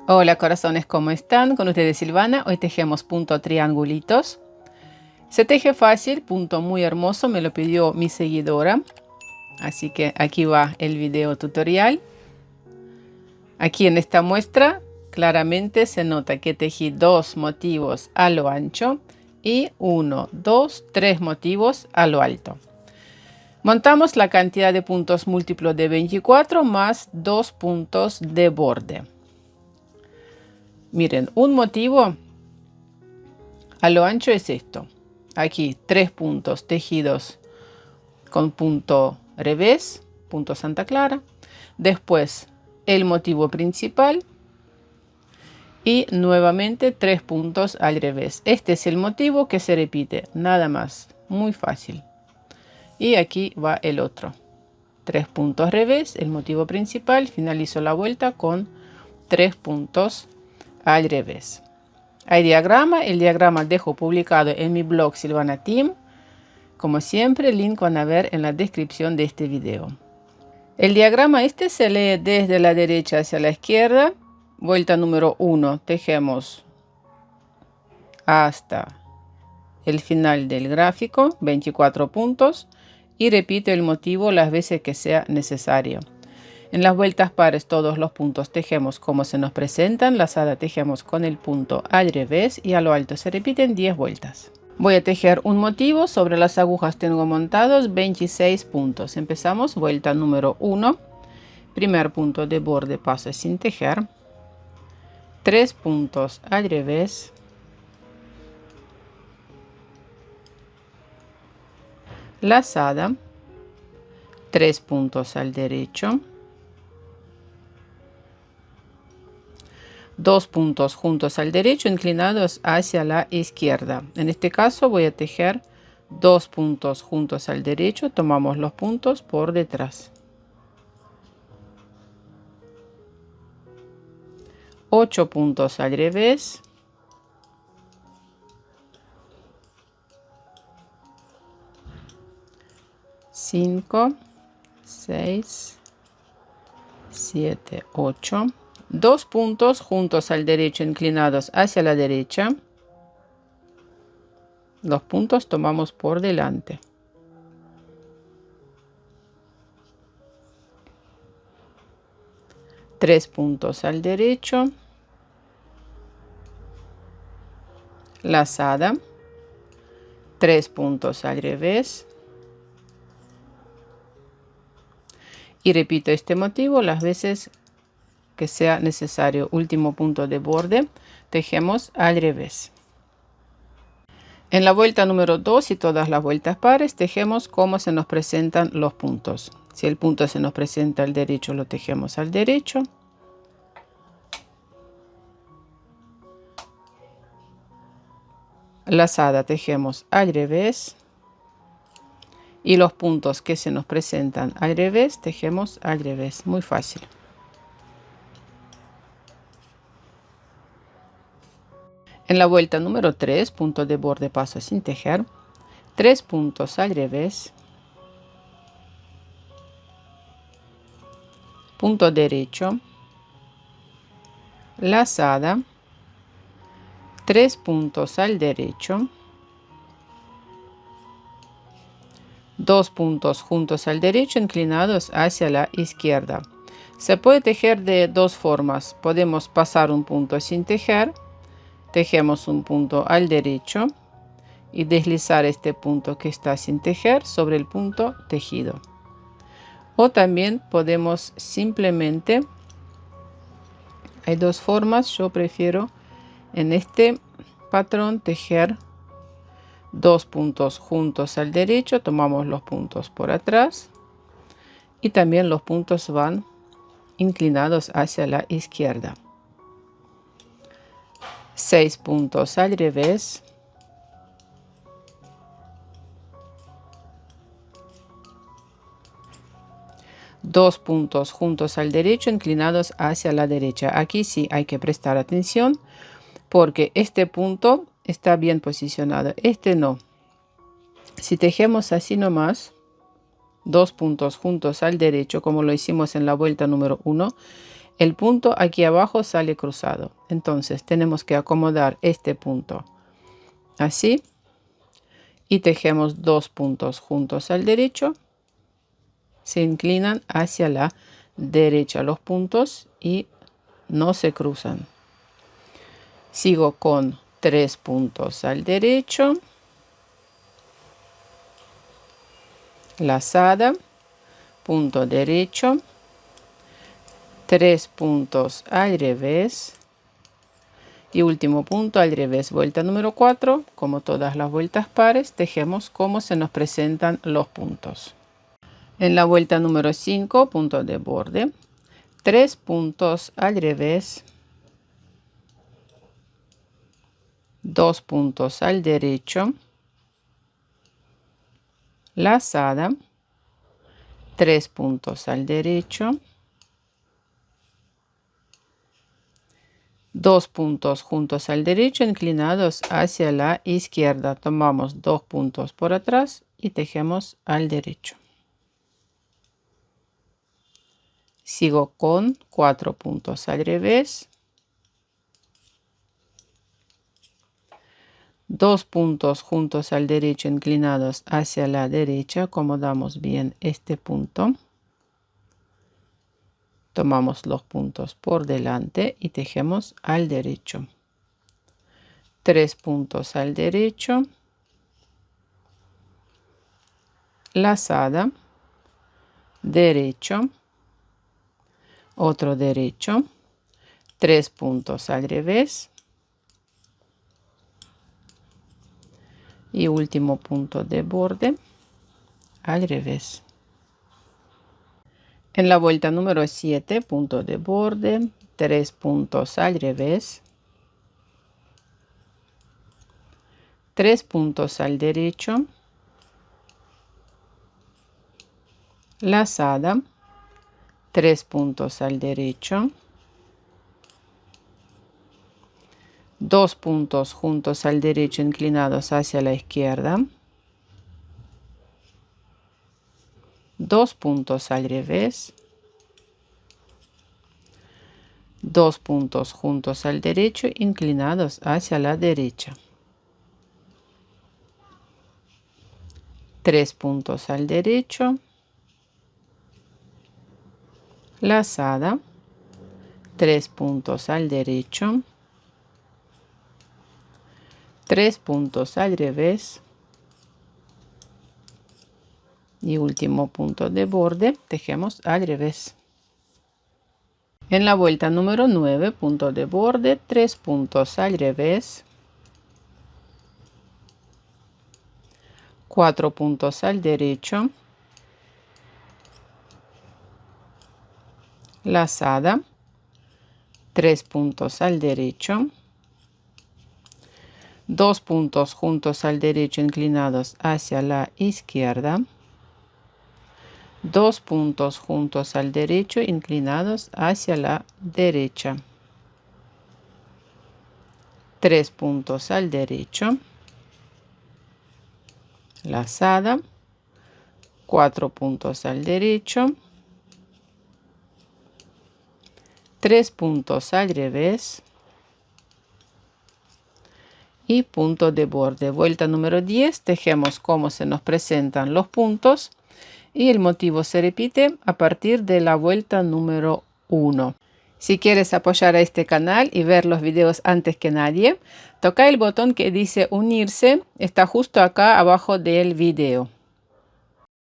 Hola corazones, ¿cómo están? Con ustedes Silvana. Hoy tejemos punto triangulitos. Se teje fácil, punto muy hermoso, me lo pidió mi seguidora. Así que aquí va el video tutorial. Aquí en esta muestra claramente se nota que tejí dos motivos a lo ancho y 1, 2, 3 motivos a lo alto. Montamos la cantidad de puntos múltiplo de 24 más 2 puntos de borde. Miren, un motivo a lo ancho es esto. Aquí 3 puntos tejidos con punto revés, punto Santa Clara. Después el motivo principal y nuevamente 3 puntos al revés. Este es el motivo que se repite, nada más, muy fácil. Y aquí va el otro. 3 puntos revés, el motivo principal, finalizo la vuelta con 3 puntos al revés. Hay diagrama, el diagrama dejo publicado en mi blog Silvana Team. Como siempre, el link van a ver en la descripción de este video. El diagrama este se lee desde la derecha hacia la izquierda. Vuelta número 1, tejemos hasta el final del gráfico, 24 puntos, y repito el motivo las veces que sea necesario. En las vueltas pares todos los puntos tejemos como se nos presentan, lazada tejemos con el punto al revés y a lo alto se repiten 10 vueltas. Voy a tejer un motivo, sobre las agujas tengo montados 26 puntos. Empezamos vuelta número 1, primer punto de borde paso sin tejer, 3 puntos al revés, lazada, 3 puntos al derecho, 2 puntos juntos al derecho inclinados hacia la izquierda. En este caso voy a tejer 2 puntos juntos al derecho, tomamos los puntos por detrás. 8 puntos al revés, 5, 6, 7, 8. 2 puntos juntos al derecho inclinados hacia la derecha. Los puntos tomamos por delante. 3 puntos al derecho. Lazada. 3 puntos al revés. Y repito este motivo las veces que sea necesario. Último punto de borde, tejemos al revés. En la vuelta número 2 y todas las vueltas pares tejemos como se nos presentan los puntos. Si el punto se nos presenta al derecho, lo tejemos al derecho. Lazada tejemos al revés. Y los puntos que se nos presentan al revés, tejemos al revés. Muy fácil. En la vuelta número 3, punto de borde paso sin tejer, 3 puntos al revés, punto derecho, lazada, 3 puntos al derecho, 2 puntos juntos al derecho inclinados hacia la izquierda. Se puede tejer de dos formas. Podemos pasar un punto sin tejer. Tejemos un punto al derecho y deslizar este punto que está sin tejer sobre el punto tejido. O también podemos simplemente, hay dos formas, yo prefiero en este patrón tejer 2 puntos juntos al derecho, tomamos los puntos por atrás y también los puntos van inclinados hacia la izquierda. 6 puntos al revés, 2 puntos juntos al derecho inclinados hacia la derecha. Aquí sí hay que prestar atención porque este punto está bien posicionado, este no. Si tejemos así nomás, 2 puntos juntos al derecho como lo hicimos en la vuelta número 1, El punto aquí abajo sale cruzado. Entonces tenemos que acomodar este punto así y tejemos 2 puntos juntos al derecho. Se inclinan hacia la derecha los puntos y no se cruzan. Sigo con 3 puntos al derecho, lazada, punto derecho, 3 puntos al revés y último punto al revés. Vuelta número 4, como todas las vueltas pares, tejemos como se nos presentan los puntos. En la vuelta número 5, punto de borde, 3 puntos al revés, 2 puntos al derecho, lazada, 3 puntos al derecho, 2 puntos juntos al derecho inclinados hacia la izquierda. Tomamos 2 puntos por atrás y tejemos al derecho. Sigo con 4 puntos al revés, 2 puntos juntos al derecho inclinados hacia la derecha. Acomodamos bien este punto. Tomamos los puntos por delante y tejemos al derecho. 3 puntos al derecho, lazada, derecho, otro derecho, 3 puntos al revés y último punto de borde al revés. En la vuelta número 7, punto de borde, 3 puntos al revés, 3 puntos al derecho, lazada, 3 puntos al derecho, 2 puntos juntos al derecho inclinados hacia la izquierda, 2 puntos al revés, 2 puntos juntos al derecho inclinados hacia la derecha, 3 puntos al derecho, lazada, 3 puntos al derecho, 3 puntos al revés y último punto de borde, tejemos al revés. En la vuelta número 9, punto de borde, 3 puntos al revés, 4 puntos al derecho, lazada, 3 puntos al derecho, 2 puntos juntos al derecho inclinados hacia la izquierda, 2 puntos juntos al derecho inclinados hacia la derecha, 3 puntos al derecho, lazada, 4 puntos al derecho, 3 puntos al revés y punto de borde. Vuelta número 10, tejemos como se nos presentan los puntos y el motivo se repite a partir de la vuelta número 1. Si quieres apoyar a este canal y ver los videos antes que nadie, toca el botón que dice unirse, está justo acá abajo del video.